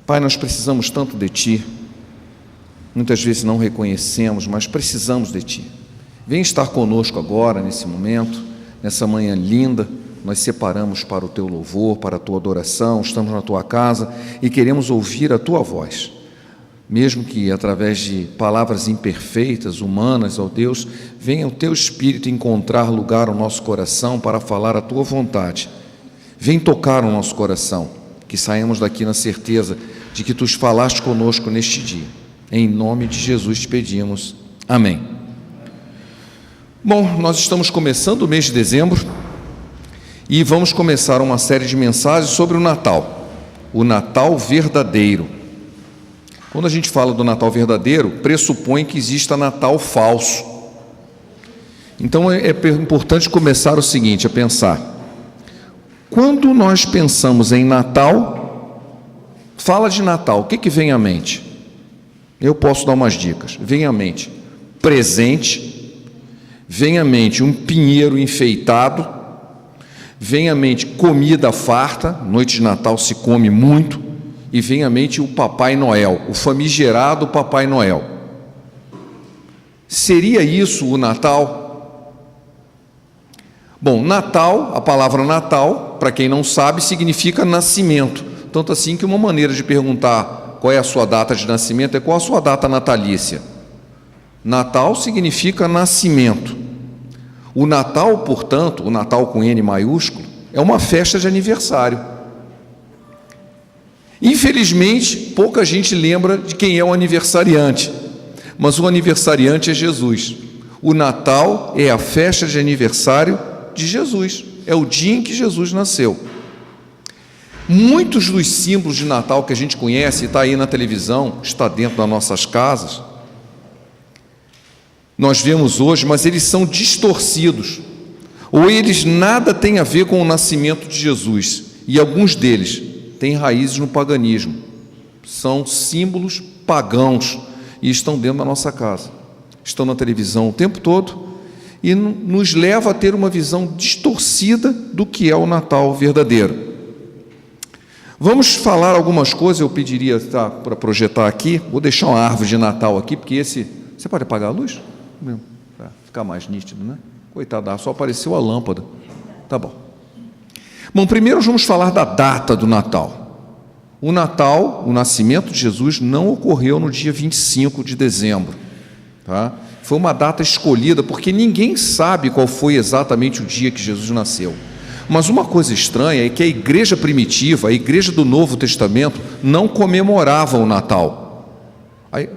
Pai, nós precisamos tanto de Ti, muitas vezes não reconhecemos, mas precisamos de Ti. Vem estar conosco agora, nesse momento, nessa manhã linda. Nós separamos para o Teu louvor, para a Tua adoração, estamos na Tua casa e queremos ouvir a Tua voz. Mesmo que através de palavras imperfeitas, humanas, ó Deus, venha o Teu Espírito encontrar lugar no nosso coração para falar a Tua vontade. Vem tocar o nosso coração, que saímos daqui na certeza de que Tu falaste conosco neste dia. Em nome de Jesus te pedimos. Amém. Bom, nós estamos começando o mês de dezembro e vamos começar uma série de mensagens sobre o Natal verdadeiro. Quando a gente fala do Natal verdadeiro, pressupõe que exista Natal falso. Então é importante começar o seguinte, a pensar: quando nós pensamos em Natal, fala de Natal, o que vem à mente? Eu posso dar umas dicas. Vem à mente presente, vem à mente um pinheiro enfeitado, vem à mente comida farta, noite de Natal se come muito, e vem à mente o Papai Noel, o famigerado Papai Noel. Seria isso o Natal? Bom, Natal, a palavra Natal, para quem não sabe, significa nascimento. Tanto assim que uma maneira de perguntar qual é a sua data de nascimento é qual a sua data natalícia. Natal significa nascimento. O Natal, portanto, o Natal com N maiúsculo, é uma festa de aniversário. Infelizmente, pouca gente lembra de quem é o aniversariante, mas o aniversariante é Jesus. O Natal é a festa de aniversário de Jesus, é o dia em que Jesus nasceu. Muitos dos símbolos de Natal que a gente conhece, está aí na televisão, está dentro das nossas casas, nós vemos hoje, mas eles são distorcidos, ou eles nada têm a ver com o nascimento de Jesus, e alguns deles têm raízes no paganismo, são símbolos pagãos e estão dentro da nossa casa, estão na televisão o tempo todo e nos leva a ter uma visão distorcida do que é o Natal verdadeiro. Vamos falar algumas coisas, eu pediria para projetar aqui, vou deixar uma árvore de Natal aqui, porque esse... Você pode apagar a luz? Para ficar mais nítido, né? Coitado, só apareceu a lâmpada. Tá bom. Bom, primeiro vamos falar da data do Natal. O Natal, o nascimento de Jesus, não ocorreu no dia 25 de dezembro. Tá? Foi uma data escolhida, porque ninguém sabe qual foi exatamente o dia que Jesus nasceu. Mas uma coisa estranha é que a igreja primitiva, a igreja do Novo Testamento, não comemorava o Natal. Aí,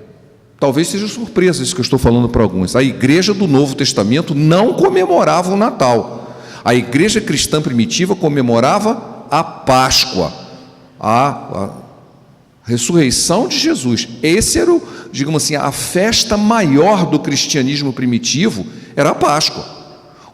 talvez seja surpresa isso que eu estou falando para alguns. A igreja do Novo Testamento não comemorava o Natal. A igreja cristã primitiva comemorava a Páscoa, a ressurreição de Jesus. Esse era, digamos assim, a festa maior do cristianismo primitivo, era a Páscoa.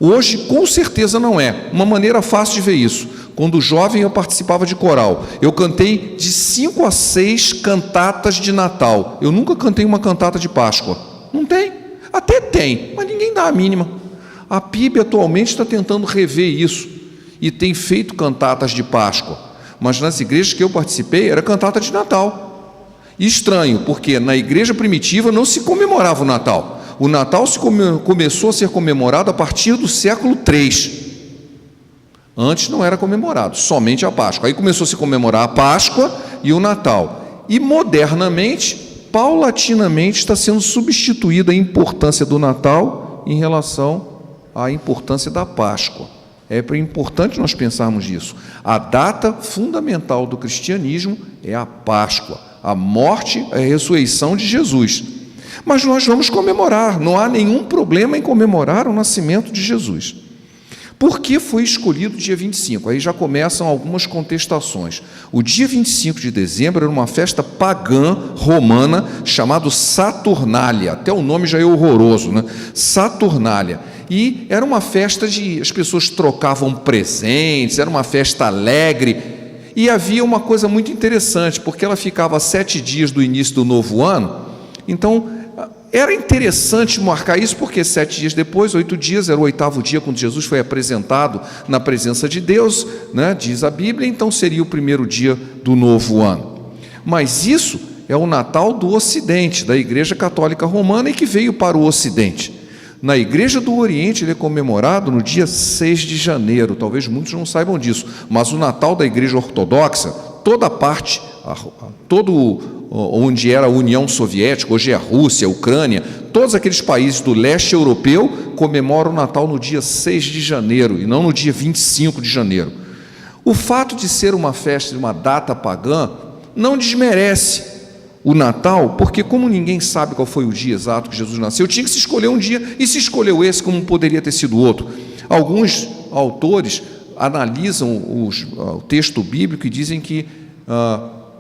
Hoje, com certeza não é. Uma maneira fácil de ver isso: quando jovem eu participava de coral, eu cantei de 5 a 6 cantatas de Natal. Eu nunca cantei uma cantata de Páscoa. Não tem. Até tem, mas ninguém dá a mínima. A PIB atualmente está tentando rever isso e tem feito cantatas de Páscoa, mas nas igrejas que eu participei era cantata de Natal. E estranho, porque na igreja primitiva não se comemorava o Natal. O Natal começou a ser comemorado a partir do século III. Antes não era comemorado, somente a Páscoa. Aí começou a se comemorar a Páscoa e o Natal. E modernamente, paulatinamente, está sendo substituída a importância do Natal em relação à importância da Páscoa. É importante nós pensarmos nisso. A data fundamental do cristianismo é a Páscoa, a morte e a ressurreição de Jesus. Mas nós vamos comemorar, não há nenhum problema em comemorar o nascimento de Jesus. Por que foi escolhido o dia 25? Aí já começam algumas contestações. O dia 25 de dezembro era uma festa pagã romana chamada Saturnália. Até o nome já é horroroso, né? Saturnália. E era uma festa as pessoas trocavam presentes, era uma festa alegre. E havia uma coisa muito interessante, porque ela ficava 7 dias do início do novo ano. Então, era interessante marcar isso, porque 7 dias depois, 8 dias, era o 8º dia quando Jesus foi apresentado na presença de Deus, né, diz a Bíblia, então seria o primeiro dia do novo ano. Mas isso é o Natal do Ocidente, da Igreja Católica Romana, e que veio para o Ocidente. Na Igreja do Oriente ele é comemorado no dia 6 de janeiro, talvez muitos não saibam disso, mas o Natal da Igreja Ortodoxa, toda a parte, onde era a União Soviética, hoje é a Rússia, a Ucrânia, todos aqueles países do leste europeu comemoram o Natal no dia 6 de janeiro e não no dia 25 de janeiro. O fato de ser uma festa, uma data pagã, não desmerece o Natal, porque como ninguém sabe qual foi o dia exato que Jesus nasceu, tinha que se escolher um dia, e se escolheu esse, como poderia ter sido outro. Alguns autores analisam o texto bíblico e dizem que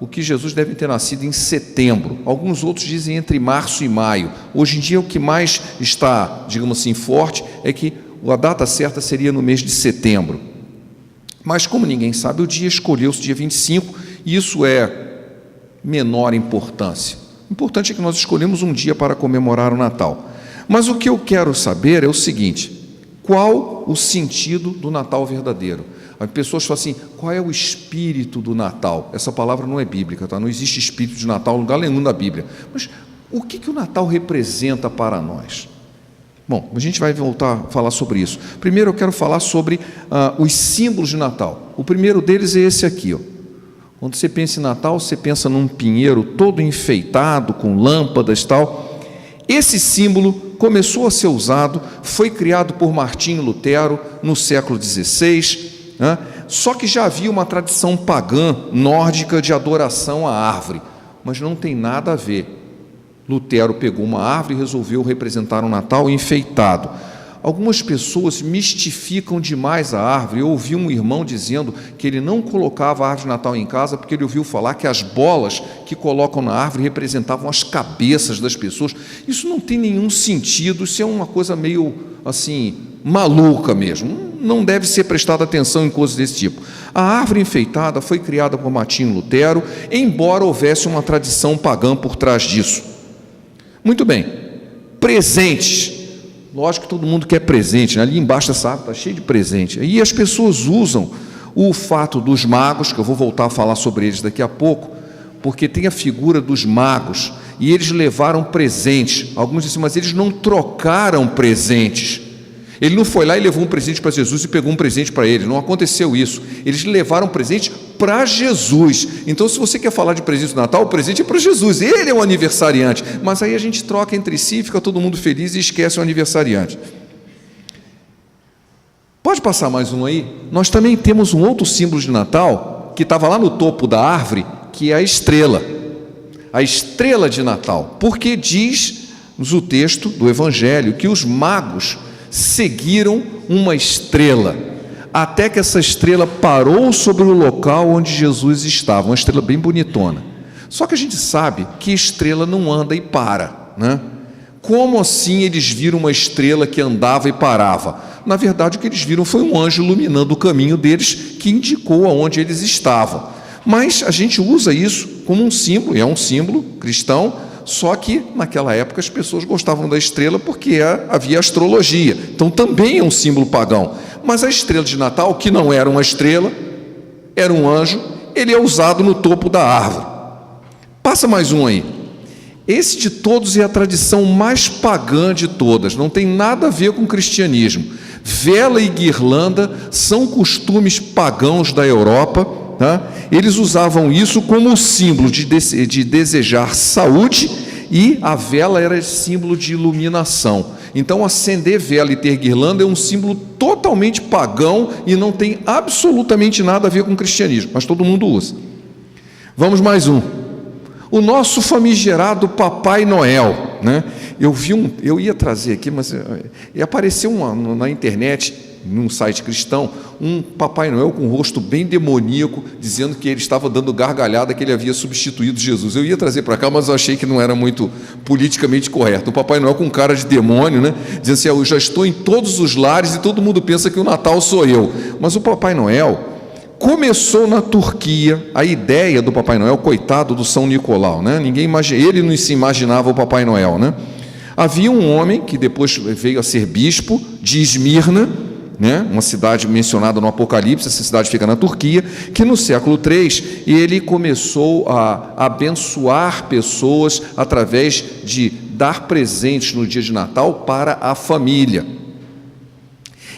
o que Jesus deve ter nascido em setembro. Alguns outros dizem entre março e maio. Hoje em dia o que mais está, digamos assim, forte é que a data certa seria no mês de setembro. Mas como ninguém sabe o dia, escolheu-se dia 25, e isso é menor importância. O importante é que nós escolhemos um dia para comemorar o Natal. Mas o que eu quero saber é o seguinte: qual o sentido do Natal verdadeiro? As pessoas falam assim, qual é o espírito do Natal? Essa palavra não é bíblica, tá? Não existe espírito de Natal em lugar nenhum da Bíblia. Mas o que o Natal representa para nós? Bom, a gente vai voltar a falar sobre isso. Primeiro eu quero falar sobre os símbolos de Natal. O primeiro deles é esse aqui, ó. Quando você pensa em Natal, você pensa num pinheiro todo enfeitado, com lâmpadas e tal. Esse símbolo começou a ser usado, foi criado por Martinho Lutero no século XVI, né? Só que já havia uma tradição pagã nórdica de adoração à árvore, mas não tem nada a ver. Lutero pegou uma árvore e resolveu representar um Natal enfeitado. Algumas pessoas mistificam demais a árvore. Eu ouvi um irmão dizendo que ele não colocava a árvore de Natal em casa porque ele ouviu falar que as bolas que colocam na árvore representavam as cabeças das pessoas. Isso não tem nenhum sentido, isso é uma coisa meio assim, maluca mesmo. Não deve ser prestada atenção em coisas desse tipo. A árvore enfeitada foi criada por Martinho Lutero, embora houvesse uma tradição pagã por trás disso. Muito bem, presentes. Lógico que todo mundo quer presente, né? Ali embaixo dessa árvore está cheio de presente. E as pessoas usam o fato dos magos, que eu vou voltar a falar sobre eles daqui a pouco, porque tem a figura dos magos, e eles levaram presentes. Alguns dizem, mas eles não trocaram presentes. Ele não foi lá e levou um presente para Jesus e pegou um presente para ele. Não aconteceu isso. Eles levaram um presente para Jesus. Então, se você quer falar de presente do Natal, o presente é para Jesus. Ele é o aniversariante. Mas aí a gente troca entre si, fica todo mundo feliz e esquece o aniversariante. Pode passar mais um aí? Nós também temos um outro símbolo de Natal, que estava lá no topo da árvore, que é a estrela. A estrela de Natal. Porque diz-nos o texto do Evangelho que os magos seguiram uma estrela, até que essa estrela parou sobre o local onde Jesus estava, uma estrela bem bonitona. Só que a gente sabe que estrela não anda e para, né? Como assim eles viram uma estrela que andava e parava? Na verdade, o que eles viram foi um anjo iluminando o caminho deles, que indicou aonde eles estavam. Mas a gente usa isso como um símbolo, e é um símbolo cristão. Só que naquela época as pessoas gostavam da estrela porque havia astrologia, então também é um símbolo pagão. Mas a estrela de Natal, que não era uma estrela, era um anjo, ele é usado no topo da árvore. Passa mais um aí. Esse de todos é a tradição mais pagã de todas, não tem nada a ver com o cristianismo. Vela e guirlanda são costumes pagãos da Europa. Tá? Eles usavam isso como símbolo de desejar saúde, e a vela era símbolo de iluminação. Então acender vela e ter guirlanda é um símbolo totalmente pagão e não tem absolutamente nada a ver com o cristianismo, mas todo mundo usa. Vamos mais um. O nosso famigerado Papai Noel, né? Eu ia trazer aqui, mas apareceu na internet, num site cristão, um Papai Noel com um rosto bem demoníaco, dizendo que ele estava dando gargalhada, que ele havia substituído Jesus. Eu ia trazer para cá, mas eu achei que não era muito politicamente correto. O Papai Noel com cara de demônio, né? Dizendo assim, eu já estou em todos os lares e todo mundo pensa que o Natal sou eu. Mas o Papai Noel começou na Turquia. A ideia do Papai Noel, coitado do São Nicolau, né? Ele não se imaginava o Papai Noel, né? Havia um homem que depois veio a ser bispo de Esmirna, né? Uma cidade mencionada no Apocalipse, essa cidade fica na Turquia, que no século III ele começou a abençoar pessoas através de dar presentes no dia de Natal para a família.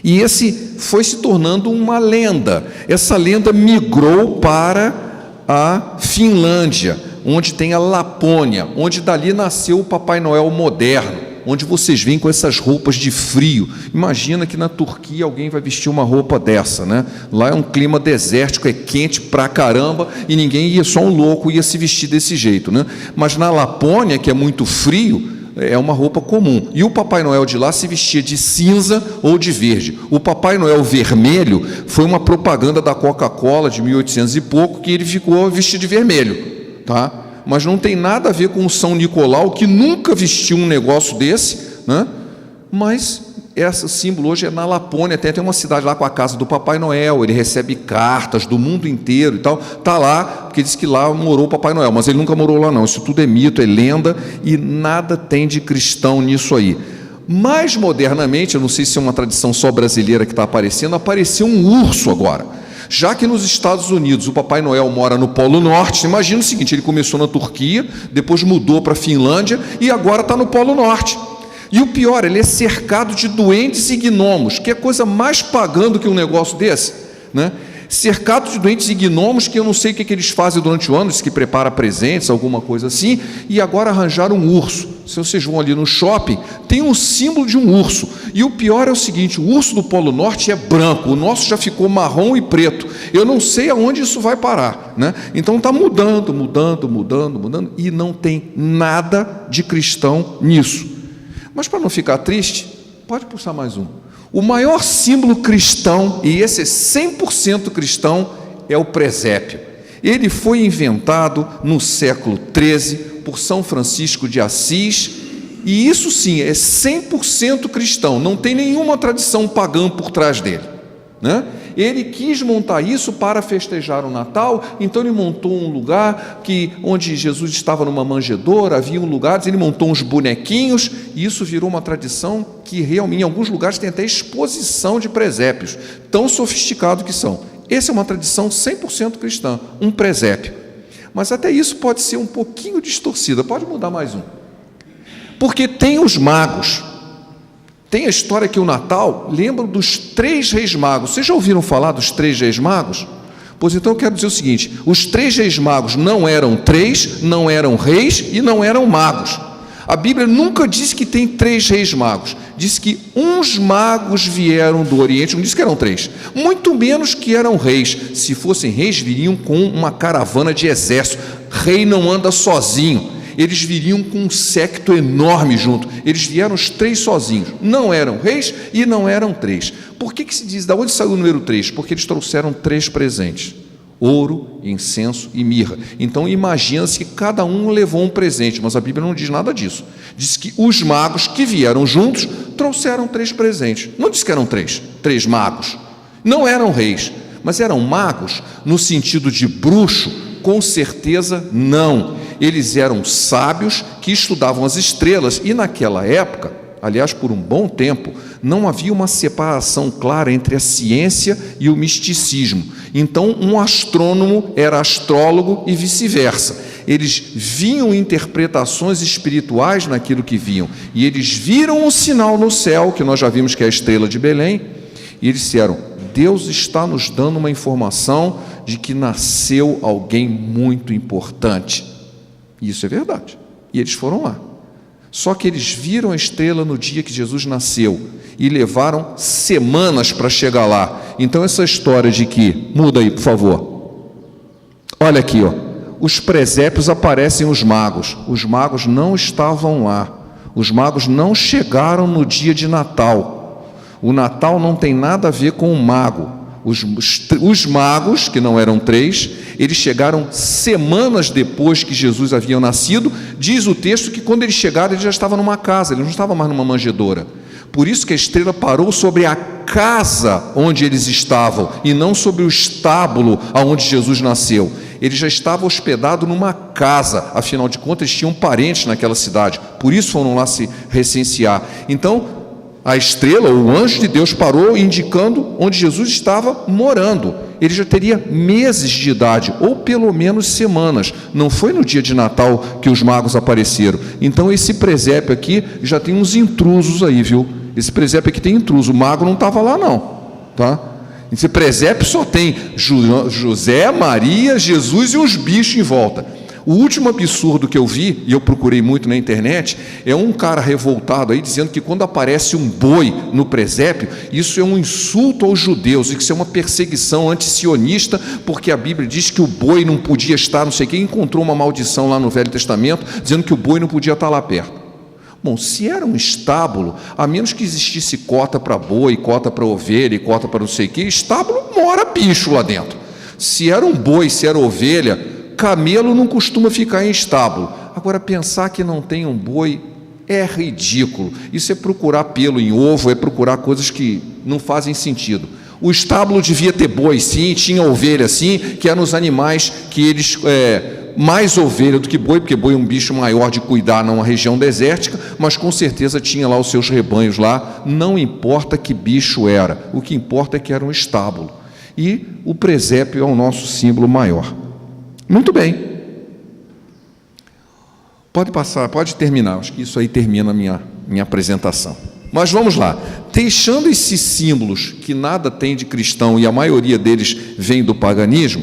E esse foi se tornando uma lenda. Essa lenda migrou para a Finlândia, onde tem a Lapônia, onde dali nasceu o Papai Noel moderno, onde vocês vêm com essas roupas de frio. Imagina que na Turquia alguém vai vestir uma roupa dessa, né? Lá é um clima desértico, é quente pra caramba, e ninguém ia, só um louco ia se vestir desse jeito, né? Mas na Lapônia, que é muito frio, é uma roupa comum. E o Papai Noel de lá se vestia de cinza ou de verde. O Papai Noel vermelho foi uma propaganda da Coca-Cola de 1800 e pouco, que ele ficou vestido de vermelho, tá? Mas não tem nada a ver com o São Nicolau, que nunca vestiu um negócio desse, né? Mas esse símbolo hoje é na Lapônia, tem uma cidade lá com a casa do Papai Noel, ele recebe cartas do mundo inteiro e tal, está lá, porque diz que lá morou o Papai Noel, mas ele nunca morou lá não, isso tudo é mito, é lenda, e nada tem de cristão nisso aí. Mais modernamente, eu não sei se é uma tradição só brasileira que está aparecendo, apareceu um urso agora. Já que nos Estados Unidos o Papai Noel mora no Polo Norte, imagina o seguinte, ele começou na Turquia, depois mudou para a Finlândia e agora está no Polo Norte. E o pior, ele é cercado de duendes e gnomos, que é coisa mais pagã do que um negócio desse, né? Cercado de doentes e gnomos, que eu não sei o que eles fazem durante o ano, diz que prepara presentes, alguma coisa assim, e agora arranjaram um urso. Se vocês vão ali no shopping, tem um símbolo de um urso. E o pior é o seguinte, o urso do Polo Norte é branco, o nosso já ficou marrom e preto. Eu não sei aonde isso vai parar, né? Então está mudando, e não tem nada de cristão nisso. Mas para não ficar triste, pode puxar mais um. O maior símbolo cristão, e esse é 100% cristão, é o presépio. Ele foi inventado no século XIII por São Francisco de Assis, e isso sim é 100% cristão, não tem nenhuma tradição pagã por trás dele, né? Ele quis montar isso para festejar o Natal, então ele montou um lugar onde Jesus estava numa manjedoura, havia lugares, ele montou uns bonequinhos, e isso virou uma tradição que realmente, em alguns lugares, tem até exposição de presépios, tão sofisticados que são. Essa é uma tradição 100% cristã, um presépio. Mas até isso pode ser um pouquinho distorcida, pode mudar mais um. Porque tem os magos. Tem a história que o Natal lembra dos 3 reis magos. Vocês já ouviram falar dos 3 reis magos? Pois então eu quero dizer o seguinte, os 3 reis magos não eram 3, não eram reis e não eram magos. A Bíblia nunca diz que tem 3 reis magos. Diz que uns magos vieram do Oriente, não diz que eram 3, muito menos que eram reis. Se fossem reis, viriam com uma caravana de exército. Rei não anda sozinho. Eles viriam com um séquito enorme junto. Eles vieram os 3 sozinhos. Não eram reis e não eram 3. Por que se diz, da onde saiu o número 3? Porque eles trouxeram 3 presentes: ouro, incenso e mirra. Então imagina-se que cada um levou um presente, mas a Bíblia não diz nada disso. Diz que os magos que vieram juntos trouxeram 3 presentes. Não diz que eram 3 magos. Não eram reis, mas eram magos no sentido de bruxo? Com certeza não. Eles eram sábios que estudavam as estrelas, e naquela época, aliás, por um bom tempo, não havia uma separação clara entre a ciência e o misticismo. Então, um astrônomo era astrólogo e vice-versa. Eles viam interpretações espirituais naquilo que viam, e eles viram um sinal no céu, que nós já vimos que é a estrela de Belém, e eles disseram: Deus está nos dando uma informação de que nasceu alguém muito importante. E isso é verdade. E eles foram lá. Só que eles viram a estrela no dia que Jesus nasceu e levaram semanas para chegar lá. Então essa história de que... Muda aí, por favor. Olha aqui, ó. Os presépios aparecem os magos. Os magos não estavam lá. Os magos não chegaram no dia de Natal. O Natal não tem nada a ver com o mago. Os magos, que não eram 3, eles chegaram semanas depois que Jesus havia nascido. Diz o texto que quando eles chegaram, ele já estava numa casa, ele não estava mais numa manjedoura. Por isso que a estrela parou sobre a casa onde eles estavam, e não sobre o estábulo onde Jesus nasceu. Ele já estava hospedado numa casa, afinal de contas eles tinham parentes naquela cidade, por isso foram lá se recensear. Então, A estrela, o anjo de Deus, parou indicando onde Jesus estava morando. Ele já teria meses de idade, ou pelo menos semanas. Não foi no dia de Natal que os magos apareceram. Então esse presépio aqui já tem uns intrusos aí, viu? Esse presépio aqui tem intruso. O mago não estava lá não, tá? Esse presépio só tem José, Maria, Jesus e uns bichos em volta. O último absurdo que eu vi, e eu procurei muito na internet, é um cara revoltado aí dizendo que quando aparece um boi no presépio, isso é um insulto aos judeus, e que isso é uma perseguição anti-sionista, porque a Bíblia diz que o boi não podia estar, não sei quem, encontrou uma maldição lá no Velho Testamento, dizendo que o boi não podia estar lá perto. Bom, se era um estábulo, a menos que existisse cota para boi, cota para ovelha e cota para não sei o que, estábulo mora bicho lá dentro. Se era um boi, se era ovelha, camelo não costuma ficar em estábulo. Agora, pensar que não tem um boi é ridículo. Isso é procurar pelo em ovo, é procurar coisas que não fazem sentido. O estábulo devia ter boi, sim, tinha ovelha, sim, que eram os animais que eles... mais ovelha do que boi, porque boi é um bicho maior de cuidar numa região desértica, mas com certeza tinha lá os seus rebanhos lá, não importa que bicho era, o que importa é que era um estábulo. E o presépio é o nosso símbolo maior. Muito bem. Pode passar, pode terminar. Acho que isso aí termina a minha apresentação. Mas vamos lá. Deixando esses símbolos que nada tem de cristão e a maioria deles vem do paganismo,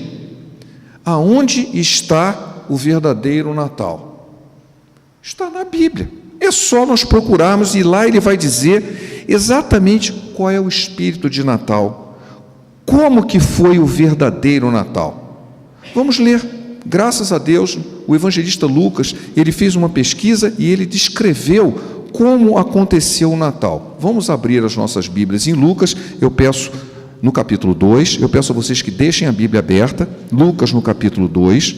aonde está o verdadeiro Natal? Está na Bíblia. É só nós procurarmos e lá ele vai dizer exatamente qual é o espírito de Natal. Como que foi o verdadeiro Natal? Vamos ler. Graças a Deus, o evangelista Lucas, ele fez uma pesquisa e ele descreveu como aconteceu o Natal. Vamos abrir as nossas Bíblias em Lucas, eu peço, no capítulo 2, eu peço a vocês que deixem a Bíblia aberta, Lucas no capítulo 2.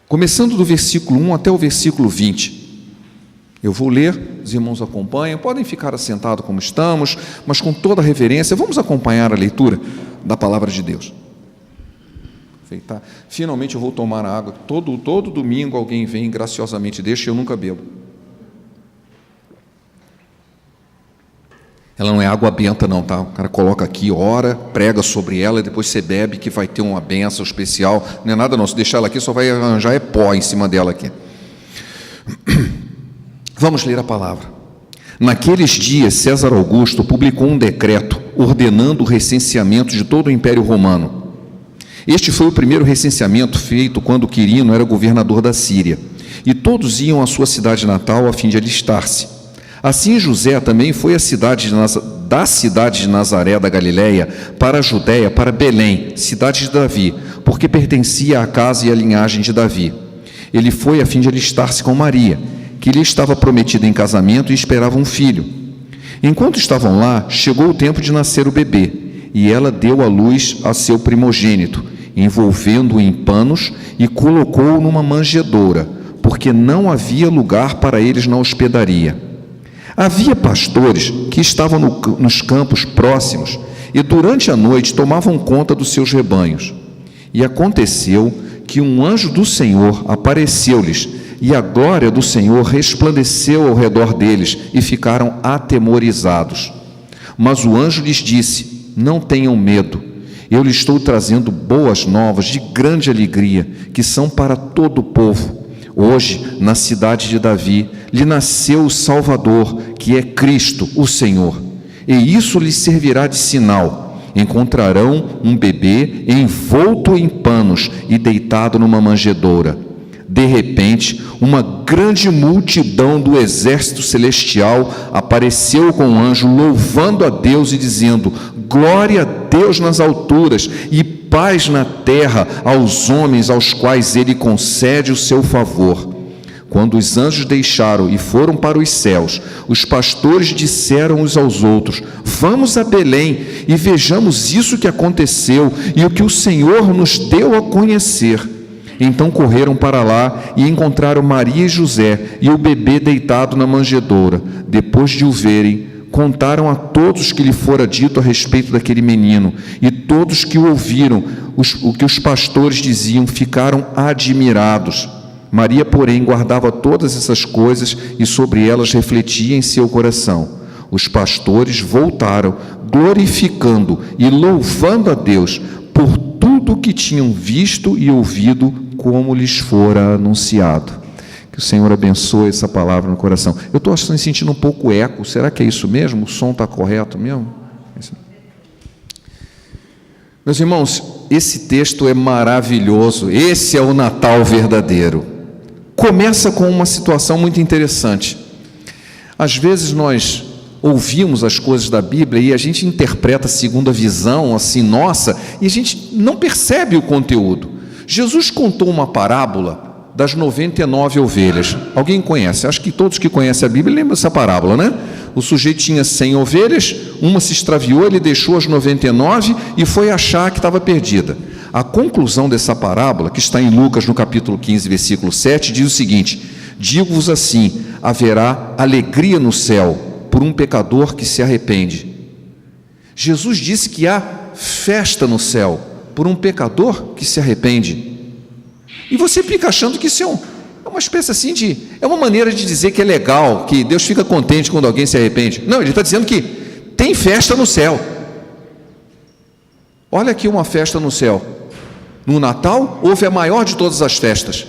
Começando do versículo 1 até o versículo 20. Eu vou ler, os irmãos acompanham, podem ficar assentados como estamos, mas com toda a reverência, vamos acompanhar a leitura da palavra de Deus. Finalmente eu vou tomar a água, todo domingo alguém vem graciosamente, deixa, eu nunca bebo. Ela não é água benta não, tá? O cara coloca aqui, ora, prega sobre ela e depois você bebe que vai ter uma bênção especial, não é nada não, se deixar ela aqui só vai arranjar pó em cima dela aqui. Vamos ler a palavra. Naqueles dias, César Augusto publicou um decreto ordenando o recenseamento de todo o Império Romano. Este foi o primeiro recenseamento feito quando Quirino era governador da Síria, e todos iam à sua cidade natal a fim de alistar-se. Assim, José também foi da cidade de Nazaré da Galileia para a Judéia, para Belém, cidade de Davi, porque pertencia à casa e à linhagem de Davi. Ele foi a fim de alistar-se com Maria, que lhe estava prometida em casamento e esperava um filho. Enquanto estavam lá, chegou o tempo de nascer o bebê, e ela deu à luz a seu primogênito, envolvendo-o em panos e colocou-o numa manjedoura, porque não havia lugar para eles na hospedaria. Havia pastores que estavam nos campos próximos e durante a noite tomavam conta dos seus rebanhos. E aconteceu que um anjo do Senhor apareceu-lhes, e a glória do Senhor resplandeceu ao redor deles, e ficaram atemorizados. Mas o anjo lhes disse: não tenham medo, eu lhes estou trazendo boas novas de grande alegria, que são para todo o povo. Hoje, na cidade de Davi, lhe nasceu o Salvador, que é Cristo, o Senhor. E isso lhes servirá de sinal: encontrarão um bebê envolto em panos e deitado numa manjedoura. De repente, uma grande multidão do exército celestial apareceu com o anjo, louvando a Deus e dizendo: glória a Deus nas alturas e paz na terra aos homens aos quais ele concede o seu favor. Quando os anjos deixaram e foram para os céus, os pastores disseram uns aos outros: vamos a Belém e vejamos isso que aconteceu e o que o Senhor nos deu a conhecer. Então correram para lá e encontraram Maria e José e o bebê deitado na manjedoura. Depois de o verem, contaram a todos que lhe fora dito a respeito daquele menino, e todos que o ouviram, o que os pastores diziam, ficaram admirados. Maria, porém, guardava todas essas coisas e sobre elas refletia em seu coração. Os pastores voltaram, glorificando e louvando a Deus por tudo o que tinham visto e ouvido, como lhes fora anunciado. Que o Senhor abençoe essa palavra no coração. Eu estou sentindo um pouco eco. Será que é isso mesmo? O som está correto mesmo? Meus irmãos, esse texto é maravilhoso. Esse é o Natal verdadeiro. Começa com uma situação muito interessante. Às vezes nós ouvimos as coisas da Bíblia e a gente interpreta segundo a visão, assim, nossa, e a gente não percebe o conteúdo. Jesus contou uma parábola das 99 ovelhas. Alguém conhece? Acho que todos que conhecem a Bíblia lembram dessa parábola, né? O sujeito tinha 100 ovelhas, uma se extraviou, ele deixou as 99 e foi achar que estava perdida. A conclusão dessa parábola, que está em Lucas, no capítulo 15, versículo 7, diz o seguinte: digo-vos assim, haverá alegria no céu por um pecador que se arrepende. Jesus disse que há festa no céu por um pecador que se arrepende. E você fica achando que isso é uma espécie assim de... é uma maneira de dizer que é legal, que Deus fica contente quando alguém se arrepende. Não, ele está dizendo que tem festa no céu. Olha aqui uma festa no céu. No Natal, houve a maior de todas as festas.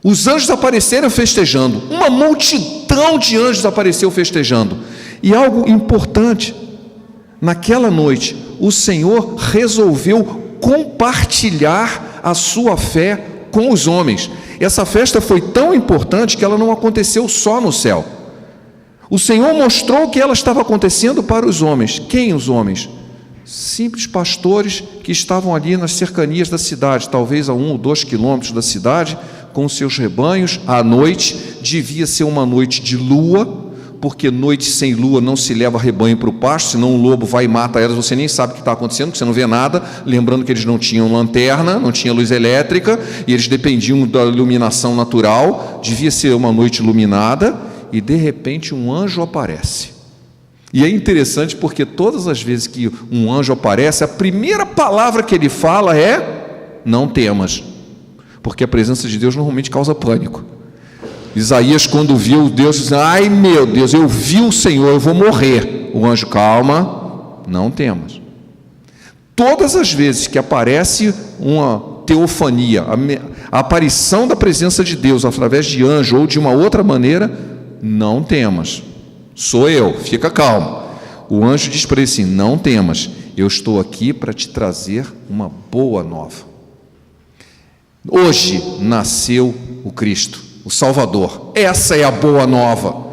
Os anjos apareceram festejando. Uma multidão de anjos apareceu festejando. E algo importante, naquela noite, o Senhor resolveu compartilhar a sua fé com os homens. Essa festa foi tão importante que ela não aconteceu só no céu. O Senhor mostrou que ela estava acontecendo para os homens. Quem os homens? Simples pastores que estavam ali nas cercanias da cidade, talvez a 1 ou 2 quilômetros da cidade, com seus rebanhos. À noite, devia ser uma noite de lua, porque noite sem lua não se leva rebanho para o pasto, senão um lobo vai e mata elas, você nem sabe o que está acontecendo, porque você não vê nada. Lembrando que eles não tinham lanterna, não tinha luz elétrica, e eles dependiam da iluminação natural. Devia ser uma noite iluminada, e de repente um anjo aparece. E é interessante porque todas as vezes que um anjo aparece, a primeira palavra que ele fala é: não temas, porque a presença de Deus normalmente causa pânico. Isaías, quando viu Deus, disse: ai meu Deus, eu vi o Senhor, eu vou morrer. O anjo: calma, não temas. Todas as vezes que aparece uma teofania, a aparição da presença de Deus através de anjo ou de uma outra maneira, não temas, sou eu, fica calmo. O anjo diz para ele assim: não temas, eu estou aqui para te trazer uma boa nova. Hoje nasceu o Cristo, o Salvador. Essa é a boa nova.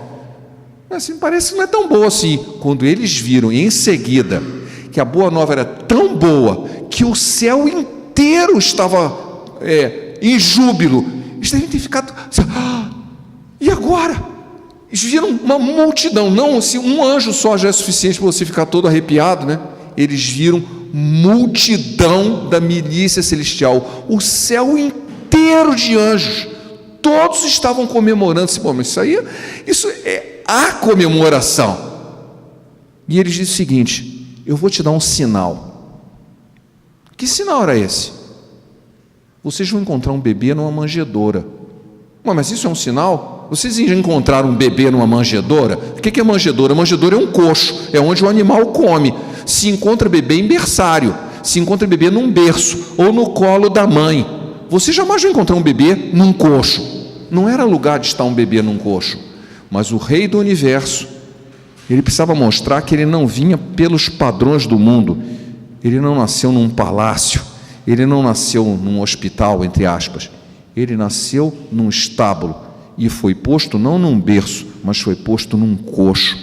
Mas assim, parece que não é tão boa assim. Quando eles viram em seguida que a boa nova era tão boa que o céu inteiro estava em júbilo, eles devem ter ficado assim: e agora? Eles viram uma multidão. Não, assim, um anjo só já é suficiente para você ficar todo arrepiado, né? Eles viram multidão da milícia celestial, o céu inteiro de anjos. Todos estavam comemorando. Bom, mas isso é a comemoração. E ele diz o seguinte: eu vou te dar um sinal. Que sinal era esse? Vocês vão encontrar um bebê numa manjedoura. Mas isso é um sinal? Vocês encontraram um bebê numa manjedoura? O que é manjedoura? Manjedoura é um coxo, é onde o animal come. Se encontra bebê em berçário, se encontra bebê num berço ou no colo da mãe. Você jamais vai encontrar um bebê num coxo. Não era lugar de estar um bebê num coxo. Mas o Rei do Universo, ele precisava mostrar que ele não vinha pelos padrões do mundo. Ele não nasceu num palácio, ele não nasceu num hospital, entre aspas. Ele nasceu num estábulo e foi posto não num berço, mas foi posto num coxo.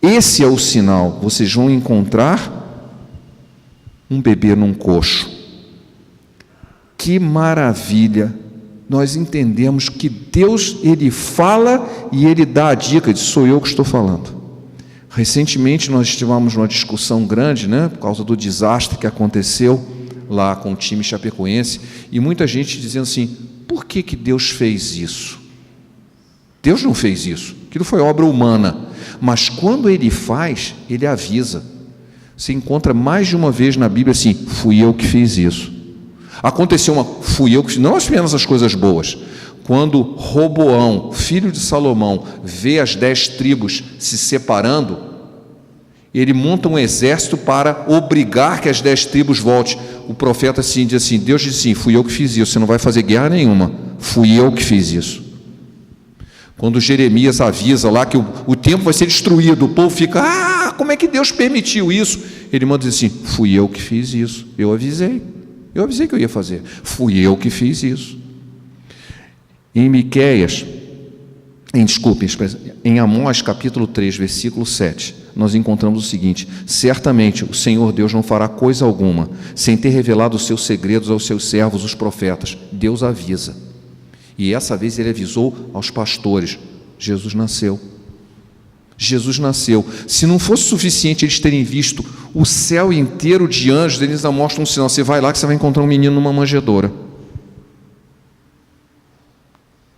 Esse é o sinal. Vocês vão encontrar um bebê num coxo. Que maravilha! Nós entendemos que Deus, Ele fala e Ele dá a dica de: sou eu que estou falando. Recentemente nós tivemos uma discussão grande, né, por causa do desastre que aconteceu lá com o time chapecoense, e muita gente dizendo assim: por que Deus fez isso? Deus não fez isso, aquilo foi obra humana. mas quando ele faz, ele avisa. Você encontra mais de uma vez na Bíblia assim: fui eu que fiz isso. Aconteceu fui eu que fiz, não apenas as coisas boas. Quando Roboão, filho de Salomão, vê as 10 tribos se separando, ele monta um exército para obrigar que as 10 tribos voltem. O profeta assim, diz assim, Deus diz assim: fui eu que fiz isso, você não vai fazer guerra nenhuma, fui eu que fiz isso. Quando Jeremias avisa lá que o templo vai ser destruído, o povo fica: como é que Deus permitiu isso? Ele manda dizer assim: fui eu que fiz isso, eu avisei que eu ia fazer, fui eu que fiz isso. Em Amós capítulo 3, versículo 7, nós encontramos o seguinte: certamente o Senhor Deus não fará coisa alguma sem ter revelado os seus segredos aos seus servos, os profetas. Deus avisa, e essa vez ele avisou aos pastores. Jesus nasceu. Se não fosse suficiente eles terem visto o céu inteiro de anjos, eles não mostram um sinal: você vai lá que você vai encontrar um menino numa manjedoura.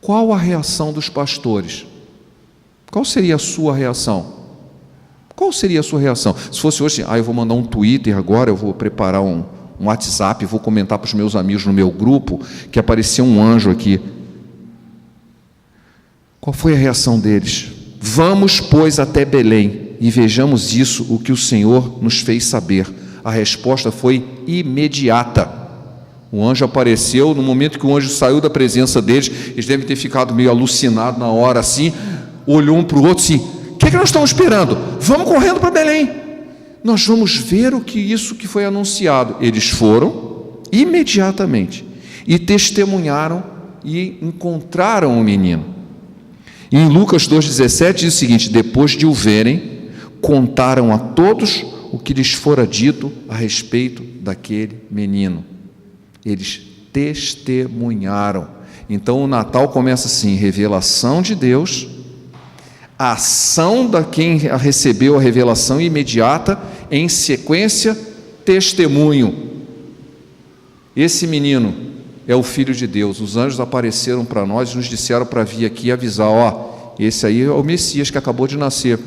Qual a reação dos pastores? Qual seria a sua reação? Qual seria a sua reação? Se fosse hoje, eu vou mandar um Twitter agora, eu vou preparar um WhatsApp, vou comentar para os meus amigos no meu grupo que apareceu um anjo aqui. Qual foi a reação deles? Vamos, pois, até Belém e vejamos isso, o que o Senhor nos fez saber. A resposta foi imediata. O anjo apareceu. No momento que o anjo saiu da presença deles, eles devem ter ficado meio alucinados na hora assim, olhou um para o outro assim: o que nós estamos esperando? Vamos correndo para Belém, nós vamos ver isso que foi anunciado. Eles foram imediatamente e testemunharam e encontraram o menino. E em Lucas 2,17 diz o seguinte: depois de o verem, contaram a todos o que lhes fora dito a respeito daquele menino. Eles testemunharam. Então o Natal começa assim: revelação de Deus, a ação da quem recebeu a revelação imediata, em sequência, testemunho. Esse menino é o Filho de Deus. Os anjos apareceram para nós e nos disseram para vir aqui avisar: esse aí é o Messias que acabou de nascer.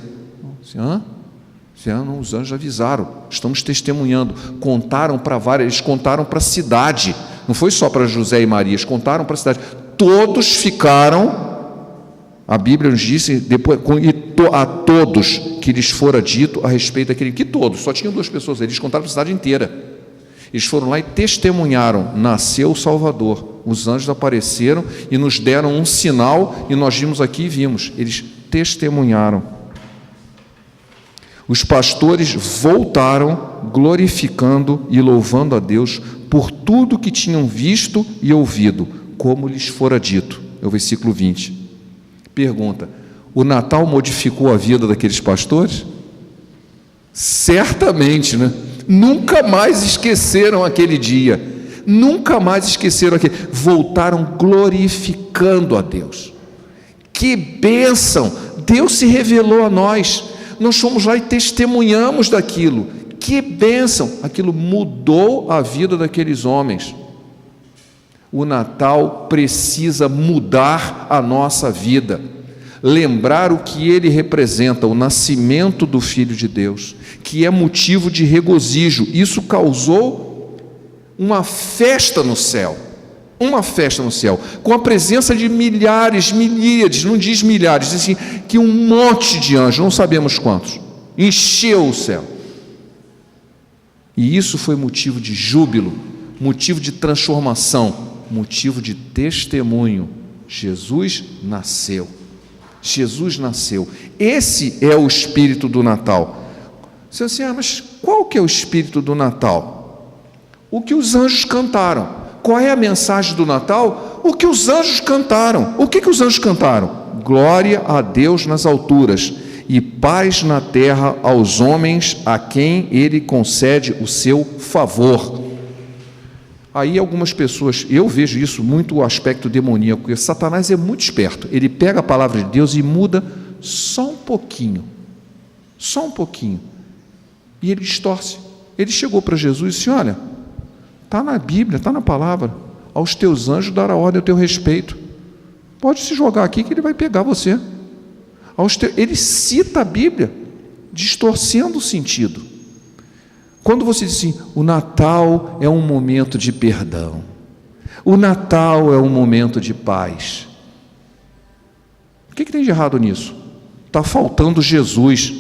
Não, os anjos avisaram, estamos testemunhando. Contaram para várias, eles contaram para a cidade, não foi só para José e Maria, eles contaram para a cidade. Todos ficaram, a Bíblia nos disse, depois, a todos que lhes fora dito a respeito daquele, que todos, só tinham 2 pessoas, eles contaram para a cidade inteira. Eles foram lá e testemunharam: nasceu o Salvador. Os anjos apareceram e nos deram um sinal, e nós vimos aqui e vimos, eles testemunharam. Os pastores voltaram glorificando e louvando a Deus por tudo que tinham visto e ouvido, como lhes fora dito. É o versículo 20. Pergunta: o Natal modificou a vida daqueles pastores? Certamente, né? Nunca mais esqueceram aquele dia, nunca mais esqueceram aquele. Voltaram glorificando a Deus. Que bênção! Deus se revelou a nós. Nós fomos lá e testemunhamos daquilo. Que bênção! Aquilo mudou a vida daqueles homens. O Natal precisa mudar a nossa vida. Lembrar o que ele representa, o nascimento do Filho de Deus, que é motivo de regozijo. Isso causou uma festa no céu. Uma festa no céu, com a presença de milhares, miríades, não diz milhares, diz assim, que um monte de anjos, não sabemos quantos, encheu o céu. E isso foi motivo de júbilo, motivo de transformação, motivo de testemunho. Jesus nasceu. Jesus nasceu. Esse é o espírito do Natal. Você diz assim: mas qual que é o espírito do Natal? O que os anjos cantaram. Qual é a mensagem do Natal? O que os anjos cantaram. O que os anjos cantaram? Glória a Deus nas alturas e paz na terra aos homens a quem ele concede o seu favor. Aí algumas pessoas, eu vejo isso muito o aspecto demoníaco, porque Satanás é muito esperto. Ele pega a palavra de Deus e muda só um pouquinho, e ele distorce. Ele chegou para Jesus e disse: olha, está na Bíblia, está na palavra, aos teus anjos dará ordem ao teu respeito, pode se jogar aqui que ele vai pegar você. Ele cita a Bíblia, distorcendo o sentido. Quando você diz assim, o Natal é um momento de perdão, o Natal é um momento de paz, o que tem de errado nisso? Está faltando Jesus,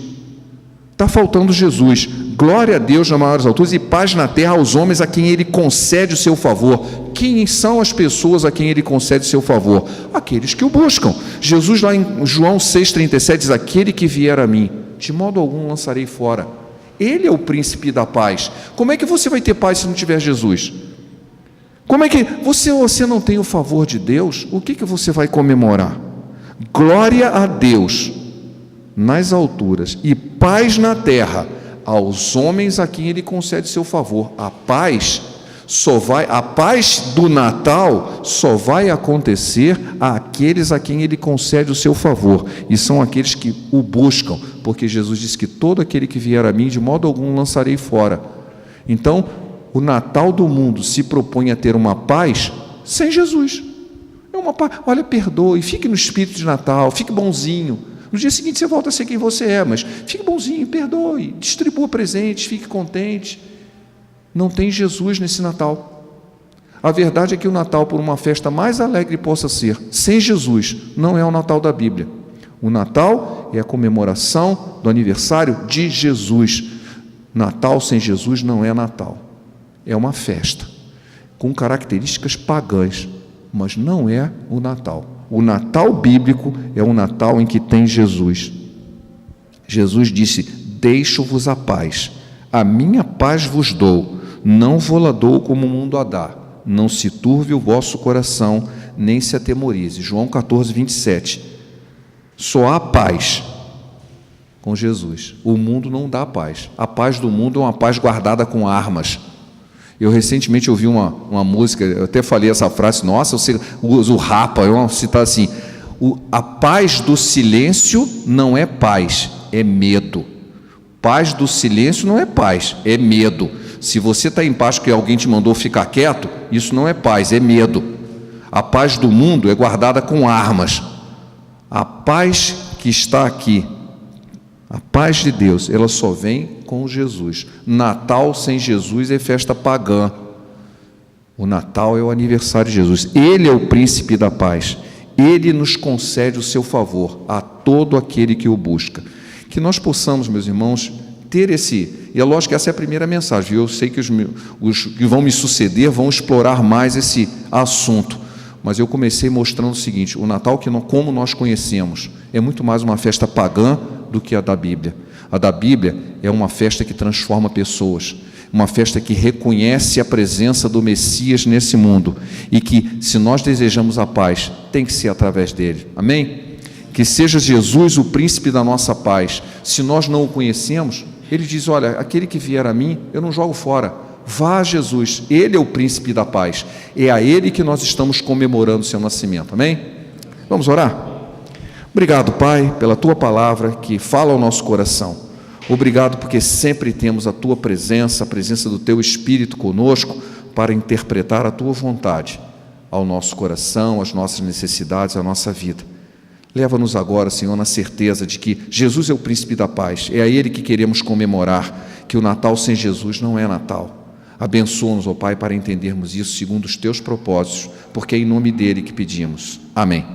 glória a Deus nas maiores alturas e paz na terra aos homens a quem Ele concede o seu favor. Quem são as pessoas a quem Ele concede o seu favor? Aqueles que o buscam. Jesus lá em João 6,37 diz, aquele que vier a mim, de modo algum lançarei fora. Ele é o príncipe da paz. Como é que você vai ter paz se não tiver Jesus? Como é que você não tem o favor de Deus? O que você vai comemorar? Glória a Deus nas alturas e paz na terra aos homens a quem Ele concede seu favor. A paz do Natal só vai acontecer àqueles a quem Ele concede o seu favor, e são aqueles que o buscam, porque Jesus disse que todo aquele que vier a mim, de modo algum lançarei fora. Então, o Natal do mundo se propõe a ter uma paz sem Jesus. É uma paz, olha, perdoe, fique no espírito de Natal, fique bonzinho. No dia seguinte você volta a ser quem você é, mas fique bonzinho, perdoe, distribua presentes, fique contente. Não tem Jesus nesse Natal. A verdade é que o Natal, por uma festa mais alegre possa ser, sem Jesus, não é o Natal da Bíblia. O Natal é a comemoração do aniversário de Jesus. Natal sem Jesus não é Natal. É uma festa, com características pagãs, mas não é o Natal. O Natal bíblico é um Natal em que tem Jesus. Jesus disse, deixo-vos a paz, a minha paz vos dou, não vou-la dou como o mundo a dá, não se turve o vosso coração, nem se atemorize. João 14, 27. Só há paz com Jesus. O mundo não dá paz. A paz do mundo é uma paz guardada com armas. Eu recentemente ouvi uma música, eu até falei essa frase, nossa, eu uso o Rapa, eu vou citar assim, a paz do silêncio não é paz, é medo. Paz do silêncio não é paz, é medo. Se você está em paz porque alguém te mandou ficar quieto, isso não é paz, é medo. A paz do mundo é guardada com armas. A paz que está aqui, a paz de Deus, ela só vem com Jesus. Natal sem Jesus é festa pagã. O Natal é o aniversário de Jesus. Ele é o príncipe da paz. Ele nos concede o seu favor a todo aquele que o busca. Que nós possamos, meus irmãos, ter esse... E é lógico que essa é a primeira mensagem. Eu sei que os que vão me suceder vão explorar mais esse assunto. Mas eu comecei mostrando o seguinte, o Natal, como nós conhecemos, é muito mais uma festa pagã do que a da Bíblia. A da Bíblia é uma festa que transforma pessoas, uma festa que reconhece a presença do Messias nesse mundo, e que, se nós desejamos a paz, tem que ser através dele. Amém? Que seja Jesus o príncipe da nossa paz. Se nós não o conhecemos, ele diz, olha, aquele que vier a mim, eu não jogo fora. Vá a Jesus, Ele é o príncipe da paz. É a Ele que nós estamos comemorando o seu nascimento. Amém? Vamos orar? Obrigado, Pai, pela Tua palavra que fala ao nosso coração. Obrigado porque sempre temos a Tua presença, a presença do Teu Espírito conosco para interpretar a Tua vontade ao nosso coração, às nossas necessidades, à nossa vida. Leva-nos agora, Senhor, na certeza de que Jesus é o príncipe da paz. É a Ele que queremos comemorar, que o Natal sem Jesus não é Natal. Abençoa-nos, ó Pai, para entendermos isso segundo os Teus propósitos, porque é em nome dEle que pedimos. Amém.